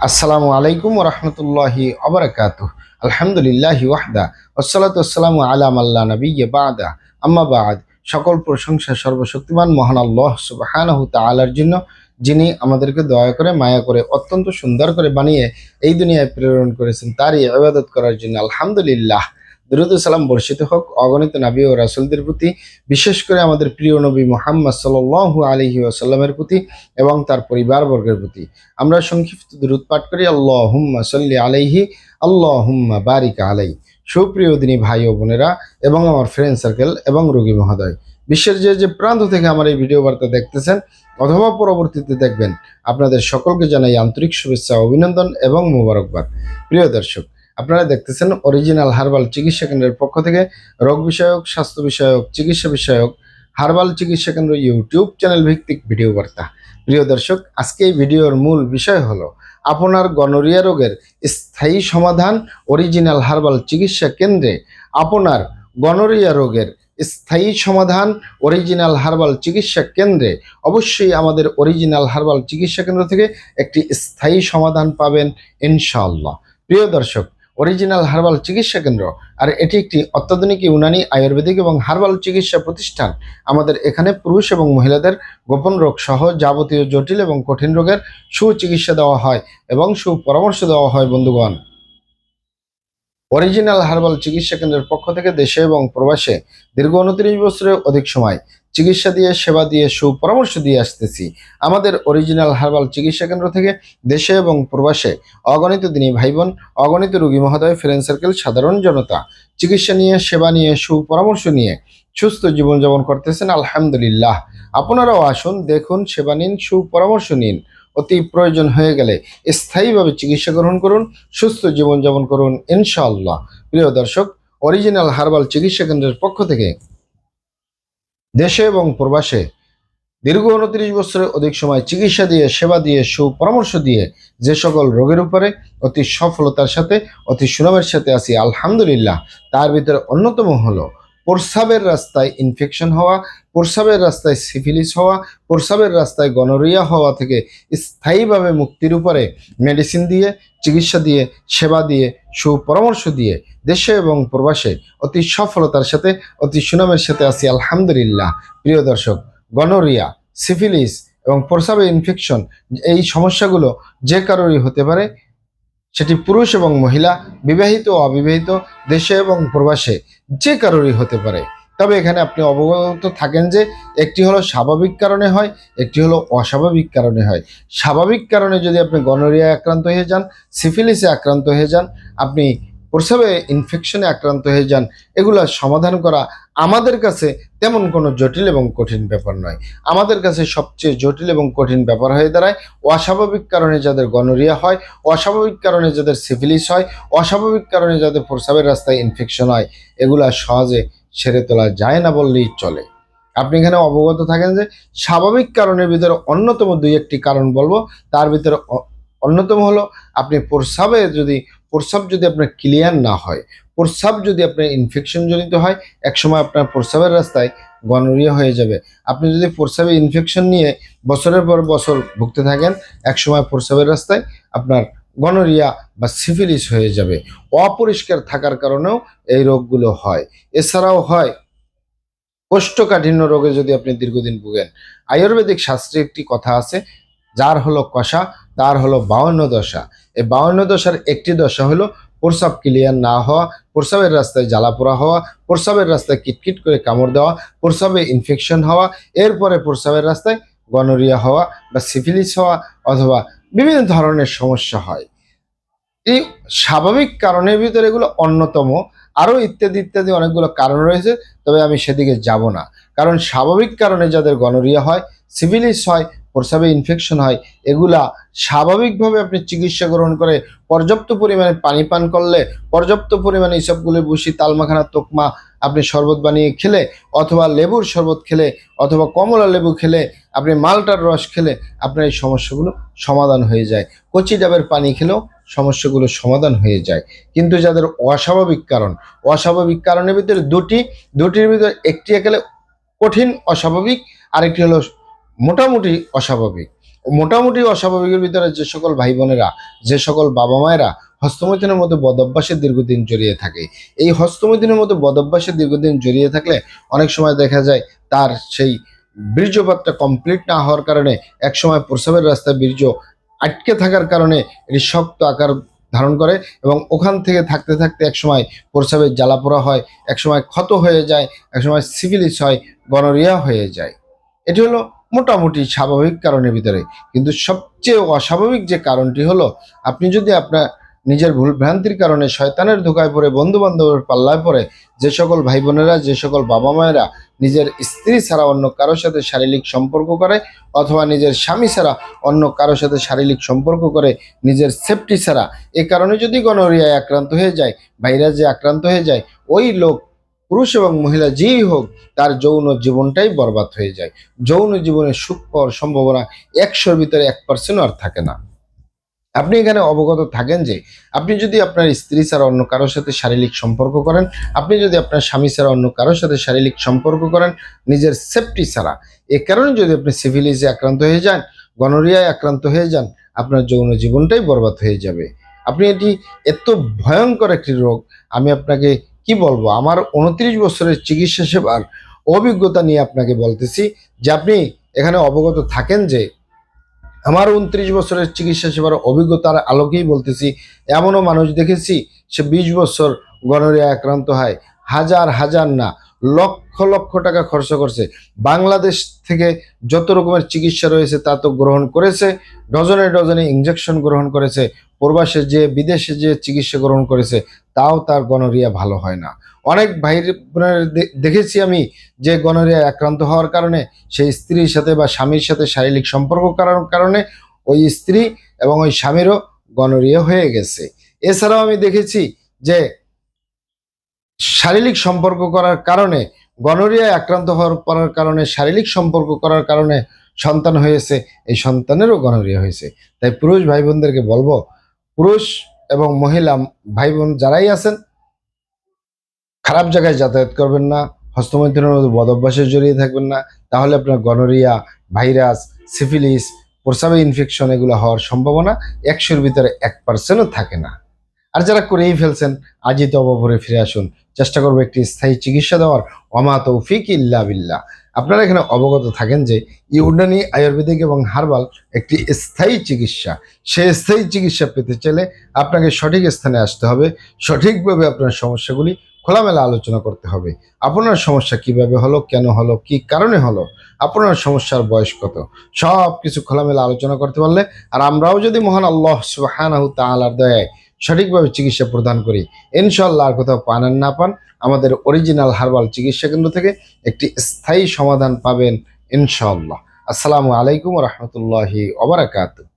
আসসালামু আলাইকুম ওয়া রাহমাতুল্লাহি ওয়া বারাকাতুহু। আলহামদুলিল্লাহি ওয়াহদা ওয়াসসালাতু ওয়াসসালামু আলা মাল্লা নাবিয়্যা বা'দা। আম্মা বা'দ। সকল প্রশংসা সর্বশক্তিমান মহান আল্লাহ সুবহানাহু তাআলার জন্য, যিনি আমাদেরকে দয়া করে মায়া করে অত্যন্ত সুন্দর করে বানিয়ে এই দুনিয়ায় প্রেরণ করেছেন, তারই ইবাদত করার জন্য আলহামদুলিল্লাহ। দরুদ ও সালাম বর্ষিত হোক অগণিত নবী ও রাসূলদের প্রতি, বিশেষ করে আমাদের প্রিয় নবী মুহাম্মদ সাল্লাল্লাহু আলাইহি ওয়াসাল্লামের প্রতি এবং তার পরিবারবর্গের প্রতি। আমরা সংক্ষিপ্ত দরুদ পাঠ করি, আল্লাহুম্মা সাল্লি আলাইহি, আল্লাহুম্মা বারিক আলাইহি। সুপ্রিয় দিনী ভাই ও বোনেরা এবং আমার ফ্রেন্ড সার্কেল এবং রোগী মহোদয়, বিশ্বের যে যে প্রান্ত থেকে আমার এই ভিডিও বার্তা দেখতেছেন অথবা পরবর্তীতে দেখবেন, আপনাদের সকলকে জানাই আন্তরিক শুভেচ্ছা, অভিনন্দন এবং মোবারকবাদ। প্রিয় দর্শক, আপনারা দেখতেছেন অরিজিনাল হার্বাল চিকিৎসা কেন্দ্রের পক্ষ থেকে রোগ বিষয়ক, স্বাস্থ্য বিষয়ক, চিকিৎসা বিষয়ক হার্বাল চিকিৎসা কেন্দ্র ইউটিউব চ্যানেল ভিত্তিক ভিডিও বার্তা। প্রিয় দর্শক, আজকে এই ভিডিওর মূল বিষয় হলো আপনার গনোরিয়া রোগের স্থায়ী সমাধান। অরিজিনাল হার্বাল চিকিৎসা কেন্দ্রে আপনার গনোরিয়া রোগের স্থায়ী সমাধান। অরিজিনাল হার্বাল চিকিৎসা কেন্দ্রে অবশ্যই আমাদের অরিজিনাল হার্বাল চিকিৎসা কেন্দ্র থেকে একটি স্থায়ী সমাধান পাবেন ইনশাআল্লাহ। প্রিয় দর্শক, অরিজিনাল হার্বাল চিকিৎসা কেন্দ্র আর এটি একটি অত্যাধুনিক ইউনানি আয়ুর্বেদিক এবং হার্বাল চিকিৎসা প্রতিষ্ঠান। আমাদের এখানে পুরুষ এবং মহিলাদের গোপন রোগ সহ যাবতীয় জটিল এবং কঠিন রোগের সুচিকিৎসা দেওয়া হয় এবং সুপরামর্শ দেওয়া হয়। বন্ধুগণ, অরিজিনাল হার্বাল চিকিৎসা কেন্দ্রের পক্ষ থেকে দেশে এবং প্রবাসে দীর্ঘ 29 বছরের অধিক সময় চিকিৎসা দিয়ে, সেবা দিয়ে, সুপরামর্শ দিয়ে আসতেছি। আমাদের অরিজিনাল হার্বাল চিকিৎসা কেন্দ্র থেকে দেশে এবং প্রবাসে অগণিত দিনী ভাই বোন, অগণিত রোগী মহোদয়, ফ্রেন্ড সার্কেল, সাধারণ জনতা চিকিৎসা নিয়ে, সেবা নিয়ে, সুপরামর্শ নিয়ে সুস্থ জীবনযাপন করতেছেন আলহামদুলিল্লাহ। আপনারাও আসুন, দেখুন, সেবা নিন, সুপরামর্শ নিন। অতি প্রয়োজন হয়ে গেলে স্থায়ীভাবে চিকিৎসা গ্রহণ করুন, সুস্থ জীবনযাপন করুন ইনশাআল্লাহ। প্রিয় দর্শক, অরিজিনাল হার্বাল চিকিৎসা কেন্দ্রের পক্ষ থেকে দেশে এবং প্রবাসে দীর্ঘ 29 বছরের অধিক সময় চিকিৎসা দিয়ে, সেবা দিয়ে, সুপরামর্শ দিয়ে যে সকল রোগের উপরে অতি সফলতার সাথে, অতি সুনামের সাথে আছি আলহামদুলিল্লাহ, তার ভিতরে অন্যতম হলো প্রস্রাবের রাস্তায় ইনফেকশন হওয়া, প্রস্রাবের রাস্তায় সিফিলিস হওয়া, প্রস্রাবের রাস্তায় গনোরিয়া হওয়া থেকে স্থায়ীভাবে মুক্তির উপরে মেডিসিন দিয়ে, চিকিৎসা দিয়ে, সেবা দিয়ে, সুপরামর্শ দিয়ে দেশে এবং প্রবাসে অতি সফলতার সাথে, অতি সুনামের সাথে আছি আলহামদুলিল্লাহ। প্রিয় দর্শক, গনোরিয়া, সিফিলিস এবং প্রস্রাবের ইনফেকশন, এই সমস্যাগুলো যে কারোরই হতে পারে, সেটি পুরুষ এবং মহিলা, বিবাহিত ও অবিবাহিত, দেশে এবং প্রবাসে যে কারোরই হতে পারে। তবে এখানে আপনি অবগত থাকেন যে একটি হলো স্বাভাবিক কারণে হয়, একটি হলো অস্বাভাবিক কারণে হয়। স্বাভাবিক কারণে যদি আপনি গনোরিয়ায় আক্রান্ত হয়ে যান, সিফিলিসে আক্রান্ত হয়ে যান, আপনি প্রস্রাবে ইনফেকশনে আক্রান্ত হয়ে যান, এগুলা সমাধান করা আমাদের কাছে তেমন কোনো জটিল এবং কঠিন ব্যাপার নয়। আমাদের কাছে সবচেয়ে জটিল এবং কঠিন ব্যাপার হয়ে দাঁড়ায় অস্বাভাবিক কারণে যাদের গনোরিয়া হয়, অস্বাভাবিক কারণে যাদের সিফিলিস হয়, অস্বাভাবিক কারণে যাদের প্রস্রাবের রাস্তায় ইনফেকশন হয়। এগুলা সহজে ছেড়ে তোলা যায় না বললেই চলে। আপনি এখানে অবগত থাকেন যে স্বাভাবিক কারণের ভিতরে অন্যতম 2-1টি কারণ বলবো। তার ভিতরে অন্যতম হলো আপনি প্রস্রাব যদি আপনার ক্লিয়ার না হয়, প্রস্রাব যদি আপনার ইনফেকশন জনিত হয়, একসময় আপনার প্রস্রাবের রাস্তায় গনোরিয়া হয়ে যাবে। আপনি যদি প্রস্রাবে ইনফেকশন নিয়ে বছরের পর বছর ভুগতে থাকেন, একসময় প্রস্রাবের রাস্তায় আপনার গনোরিয়া বা সিফিলিস হয়ে যাবে। অপরিষ্কার থাকার কারণেও এই রোগগুলো হয়। এছাড়াও হয় কোষ্ঠকাঠিন্য রোগে যদি আপনি দীর্ঘদিন ভুগেন। আয়ুর্বেদিক শাস্ত্রে একটি কথা আছে, যার হলো কষা, তার হলো 52 দশা। এই 52 দশার একটি দশা হলো প্রস্রাব ক্লিয়ার না হওয়া, প্রস্রাবের রাস্তায় জ্বালাপোড়া হওয়া, প্রস্রাবের রাস্তায় কিটকিট করে কামড় দেওয়া, প্রস্রাবে ইনফেকশন হওয়া, এরপরে প্রস্রাবের রাস্তায় গনোরিয়া হওয়া বা সিফিলিস হওয়া, অথবা বিভিন্ন ধরনের সমস্যা হয়। এই স্বাভাবিক কারণের ভিতরে এগুলো অন্যতম। আরও ইত্যাদি ইত্যাদি অনেকগুলো কারণ রয়েছে, তবে আমি সেদিকে যাব না। কারণ স্বাভাবিক কারণে যাদের গনোরিয়া হয়, সিফিলিস হয়, প্রস্রাবে ইনফেকশন হয়, এগুলা স্বাভাবিকভাবে আপনি চিকিৎসা গ্রহণ করে পর্যাপ্ত পরিমাণে পানি পান করলে, পর্যাপ্ত পরিমাণে ইসবগুলি বুসি, তালমাখানা, তোকমা আপনি শরবত বানিয়ে খেলে, অথবা লেবুর শরবত খেলে, অথবা কমলা লেবু খেলে, আপনি মালটার রস খেলে আপনার এই সমস্যাগুলো সমাধান হয়ে যায়। কচি ডাবের পানি খেলেও সমস্যাগুলো সমাধান হয়ে যায়। কিন্তু যাদের অস্বাভাবিক কারণের ভিতরে দুটির ভিতরে একটি একেবারে কঠিন অস্বাভাবিক, আরেকটি হলো মোটামুটি অস্বাভাবিক। মোটামুটি অস্বাভাবিকের ভিতরে যে সকল ভাই বোনেরা, যে সকল বাবা মায়েরা হস্তমৈথুনের মতো বদভ্যাসে দীর্ঘদিন জড়িয়ে থাকে, এই হস্তমৈথুনের মতো বদভ্যাসে দীর্ঘদিন জড়িয়ে থাকলে অনেক সময় দেখা যায় তার সেই বীর্যপাতটা কমপ্লিট না হওয়ার কারণে একসময় প্রস্রাবের রাস্তায় বীর্য আটকে থাকার কারণে এটি শক্ত আকার ধারণ করে এবং ওখান থেকে থাকতে থাকতে একসময় প্রস্রাবের জ্বালাপোড়া হয়, একসময় ক্ষত হয়ে যায়, একসময় সিফিলিস হয়, গনোরিয়া হয়ে যায়। এটি হলো মোটামুটি স্বাভাবিক কারণের ভিতরে। কিন্তু সবচেয়ে অস্বাভাবিক যে কারণটি হলো, আপনি যদি আপনার নিজের ভুল ভ্রান্তির কারণে শয়তানের ধোকায় পড়ে, বন্ধু বান্ধবের পাল্লায় পড়ে যে সকল ভাই বোনেরা, যে সকল বাবা মায়েরা নিজের স্ত্রী ছাড়া অন্য কারোর সাথে শারীরিক সম্পর্ক করে, অথবা নিজের স্বামী ছাড়া অন্য কারোর সাথে শারীরিক সম্পর্ক করে নিজের সেফটি ছাড়া, এ কারণে যদি গনোরিয়ায় আক্রান্ত হয়ে যায়, ভাইরাসে আক্রান্ত হয়ে যায়, ওই লোক পুরুষ এবং মহিলা যেই হোক তার যৌন জীবনটাই বরবাদ হয়ে যায়। যৌন জীবনে সুখ পাওয়ার সম্ভাবনা 100-র ভিতরে 1% আর থাকে না। আপনি এখানে অবগত থাকেন যে আপনি যদি আপনার স্ত্রী ছাড়া অন্য কারোর সাথে শারীরিক সম্পর্ক করেন, আপনি যদি আপনার স্বামী ছাড়া অন্য কারোর সাথে শারীরিক সম্পর্ক করেন নিজের সেফটি ছাড়া, এ কারণে যদি আপনি সিফিলিসে আক্রান্ত হয়ে যান, গনোরিয়ায় আক্রান্ত হয়ে যান, আপনার যৌন জীবনটাই বরবাদ হয়ে যাবে। আপনি এটি এত ভয়ঙ্কর একটি রোগ, আমি আপনাকে কি বলবো, আমার 29 বছরের চিকিৎসা সেবার অভিজ্ঞতা নিয়ে আপনাকে বলতেছি যে আপনি এখানে অবগত থাকেন যে আমার 29 বছরের চিকিৎসা সেবার অভিজ্ঞতার আলোকেই বলতেছি। এমনও মানুষ দেখেছি সে 20 বছর গনোরিয়া আক্রান্ত হয়, হাজার হাজার না, লক্ষ লক্ষ টাকা খরচ করছে। বাংলাদেশ থেকে যত রকমের চিকিৎসা রয়েছে তা তো গ্রহণ করেছে, ডজনে ডজনে ইঞ্জেকশন গ্রহণ করেছে, প্রবাসে যে বিদেশে যে চিকিৎসা গ্রহণ করেছে, তাও তার গনোরিয়া ভালো হয় না। অনেক ভাই বোনের দেখেছি আমি যে গনোরিয়ায় আক্রান্ত হওয়ার কারণে সেই স্ত্রীর সাথে বা স্বামীর সাথে শারীরিক সম্পর্ক করার কারণে ওই স্ত্রী এবং ওই স্বামীরও গনোরিয়া হয়ে গেছে। এছাড়াও আমি দেখেছি যে শারীরিক সম্পর্ক করার কারণে, গনোরিয়ায় আক্রান্ত হওয়ার কারণে শারীরিক সম্পর্ক করার কারণে সন্তান হয়েছে, এই সন্তানেরও গনোরিয়া হয়েছে। তাই পুরুষ ভাই বোনদেরকে বলবো, পুরুষ এবং মহিলা ভাই বোন যারাই আছেন, খারাপ জায়গায় যাতায়াত করবেন না, হস্তমৈথুনের মতো বদভ্যাসে জড়িয়ে থাকবেন না, তাহলে আপনার গনোরিয়া, ভাইরাস, সিফিলিস, প্রস্রাবে ইনফেকশন এগুলো হওয়ার সম্ভাবনা 100-র ভিতরে 1%ও থাকে না। আর যারা করেই ফেলছেন, আজই তওবা ভরে ফিরে আসুন, চেষ্টা করবো একটি স্থায়ী চিকিৎসা দেওয়ার। ওমা তৌফিক ইল্লা বিল্লাহ। আপনারা এখানে অবগত থাকেন যে ইউনানি, আয়ুর্বেদিক এবং হার্বাল একটি স্থায়ী চিকিৎসা। সেই স্থায়ী চিকিৎসা পেতে চাইলে আপনাকে সঠিক স্থানে আসতে হবে, সঠিকভাবে আপনার সমস্যাগুলি খোলামেলা আলোচনা করতে হবে। আপনার সমস্যা কিভাবে হলো, কেন হলো, কি কারণে হলো, আপনার সমস্যার বয়স কত, সব কিছু খোলামেলা আলোচনা করতে পারলে, আর আমরাও যদি মহান আল্লাহ সুবহানাহু তাআলার দয়ায় সঠিকভাবে চিকিৎসা প্রদান করি, ইনশাআল্লাহ আর কোথাও পান আর না পান, আমাদের অরিজিনাল হার্বাল চিকিৎসা কেন্দ্র থেকে একটি স্থায়ী সমাধান পাবেন ইনশাআল্লাহ। আসসালামু আলাইকুম ওয়া রাহমাতুল্লাহি ওয়া বারাকাতুহু।